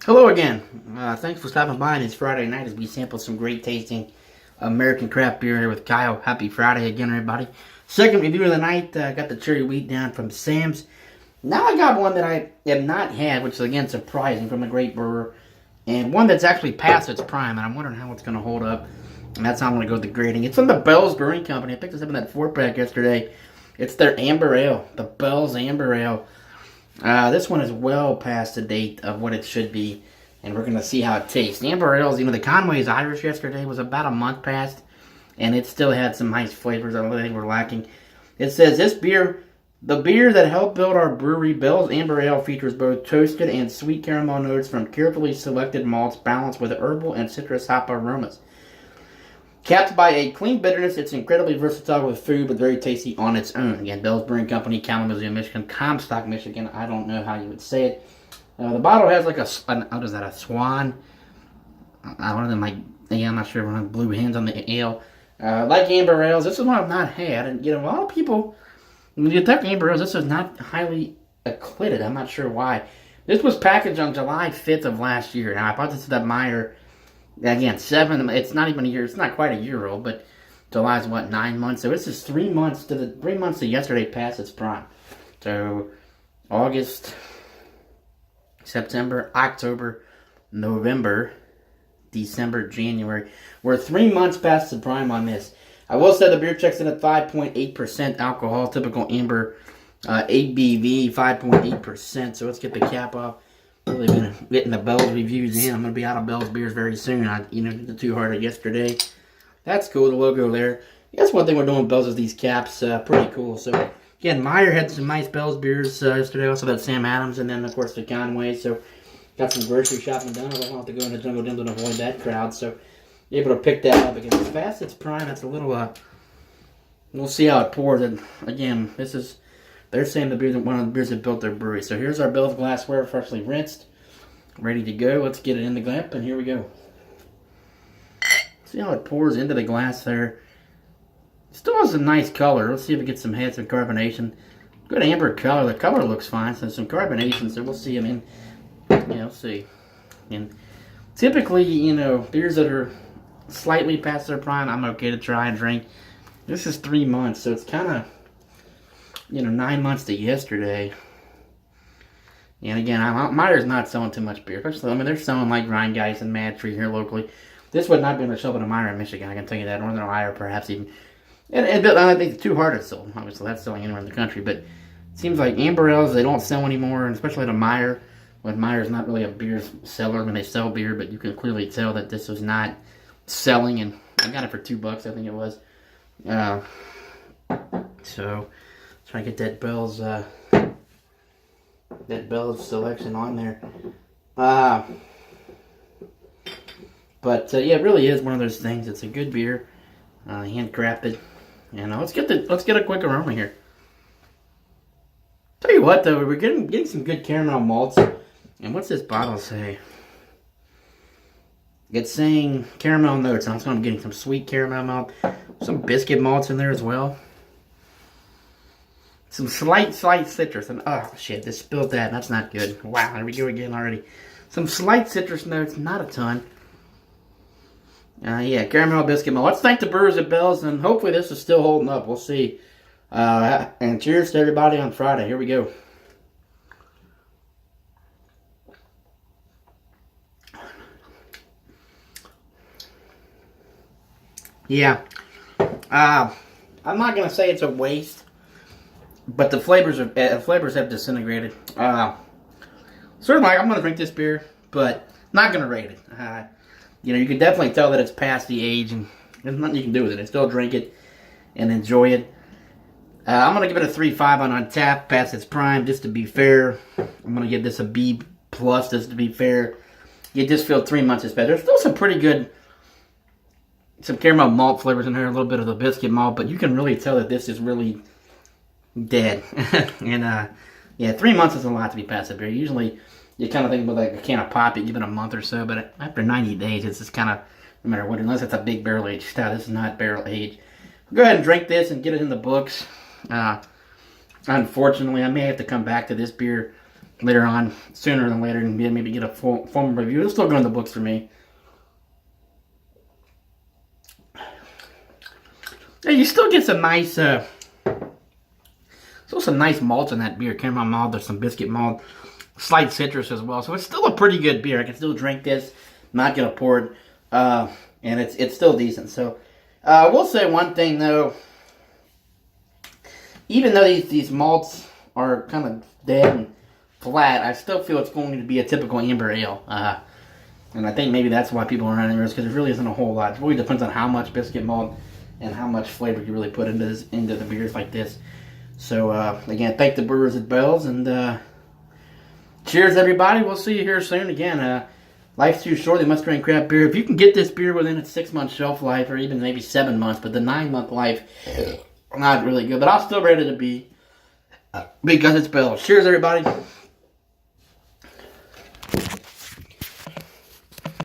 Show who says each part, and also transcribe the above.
Speaker 1: Hello again. Thanks for stopping by on this Friday night as we sample some great tasting American craft beer here with Kyle. Happy Friday again, everybody. Second review of the night. Got the cherry wheat down from Sam's. Now I got one that I have not had, which is again surprising from a great brewer. And one that's actually past its prime, and I'm wondering how it's going to hold up. And that's how I'm going to go with the grading. It's from the Bell's Brewing Company. I picked this up in that 4-pack yesterday. It's their Amber Ale, the Bell's Amber Ale. This one is well past the date of what it should be, and we're going to see how it tastes. Amber Ales, the Conway's Irish yesterday was about a month past, and it still had some nice flavors I don't think were lacking. It says, this beer, the beer that helped build our brewery, Bell's Amber Ale, features both toasted and sweet caramel notes from carefully selected malts balanced with herbal and citrus hop aromas. Capped by a clean bitterness, it's incredibly versatile with food, but very tasty on its own. Again, Bell's Brewing Company, Kalamazoo, Michigan, Comstock, Michigan. I don't know how you would say it. The bottle has like a swan? I don't know, like, yeah, I'm not sure, one of the blue hens on the ale. Like Amber Ales, this is one I've not had. And, a lot of people, when you talk Amber Ales, this is not highly accredited. I'm not sure why. This was packaged on July 5th of last year. Now, I bought this at Meyer. Again, it's not even a year, it's not quite a year old, but July's what, 9 months? So this is 3 months to yesterday past its prime. So August, September, October, November, December, January. We're 3 months past the prime on this. I will say the beer checks in at 5.8% alcohol, typical amber ABV, 5.8%. So let's get the cap off. Really been getting the Bell's reviews in. I'm going to be out of Bell's beers very soon. I did the two-hearted yesterday. That's cool, the logo there. That's one thing we're doing with Bell's is these caps. Pretty cool. So, again, Meyer had some nice Bell's beers yesterday. Also that Sam Adams, and then, of course, the Conway. So, got some grocery shopping done. I don't have to go in the Jungle Gym to avoid that crowd. So, able to pick that up again. As fast as prime, that's a little, we'll see how it pours. And, again, this is... They're saying the beer, one of the beers that built their brewery. So here's our Bell's glassware, freshly rinsed, ready to go. Let's get it in the glass, and here we go. See how it pours into the glass there. It still has a nice color. Let's see if it gets some heads of carbonation. Good amber color. The color looks fine. So some carbonation. So we'll see. We'll see. And typically, beers that are slightly past their prime, I'm okay to try and drink. This is 3 months, so it's kind of... 9 months to yesterday. And again, Meyer's not selling too much beer. Especially, they're selling like Rheingeist and Mad Tree here locally. This would not be on the shelf in Meyer in Michigan, I can tell you that. Northern Ohio, perhaps even. And I think the Two Hearted sold. Obviously, that's selling anywhere in the country. But it seems like Amber Ales, they don't sell anymore, and especially at Meyer. When Meyer's not really a beer seller when they sell beer, but you can clearly tell that this was not selling. And I got it for $2, I think it was. So... Try to get that Bell's selection on there. But yeah, it really is one of those things. It's a good beer, handcrafted. Let's get a quick aroma here. Tell you what, though, we're getting some good caramel malts. And what's this bottle say? It's saying caramel notes. I'm getting some sweet caramel malt, some biscuit malts in there as well. Some slight citrus, and oh shit, just spilled that, that's not good. Wow, there we go again already. Some slight citrus notes, not a ton. Yeah, caramel biscuit malt. Let's thank the brewers at Bell's, and hopefully this is still holding up, we'll see. And cheers to everybody on Friday, here we go. Yeah, I'm not going to say it's a waste. But the flavors have disintegrated. Certainly, I'm going to drink this beer, but not going to rate it. You can definitely tell that it's past the age, and there's nothing you can do with it. I still drink it and enjoy it. I'm going to give it a 3.5 on Untappd, past its prime, just to be fair. I'm going to give this a B+, just to be fair. You just feel 3 months is better. There's still some pretty good, some caramel malt flavors in there, a little bit of the biscuit malt, but you can really tell that this is really... dead. And yeah, 3 months is a lot to be past a beer. Usually you kind of think about like a can of pop, you give it a month or so, but after 90 days it's just kind of, no matter what, unless it's a big barrel aged stout. This is not barrel aged. Go ahead and drink this and get it in the books. Unfortunately, I may have to come back to this beer later on, sooner than later, and maybe get a formal review. It'll still go in the books for me. Yeah, you still get some nice, still some nice malts in that beer. Caramel malt, there's some biscuit malt, slight citrus as well. So it's still a pretty good beer. I can still drink this, not gonna pour it, and it's still decent. So I will say one thing though. Even though these malts are kind of dead and flat, I still feel it's going to be a typical amber ale. And I think maybe that's why people are running this, because there really isn't a whole lot. It really depends on how much biscuit malt and how much flavor you really put into the beers like this. So again, thank the brewers at Bell's, and cheers everybody. We'll see you here soon. Again, life's too short. They must drink craft beer. If you can get this beer within its 6-month shelf life, or even maybe 7 months, but the 9-month life, not really good. But I'll still rate it a B because it's Bell's. Cheers everybody.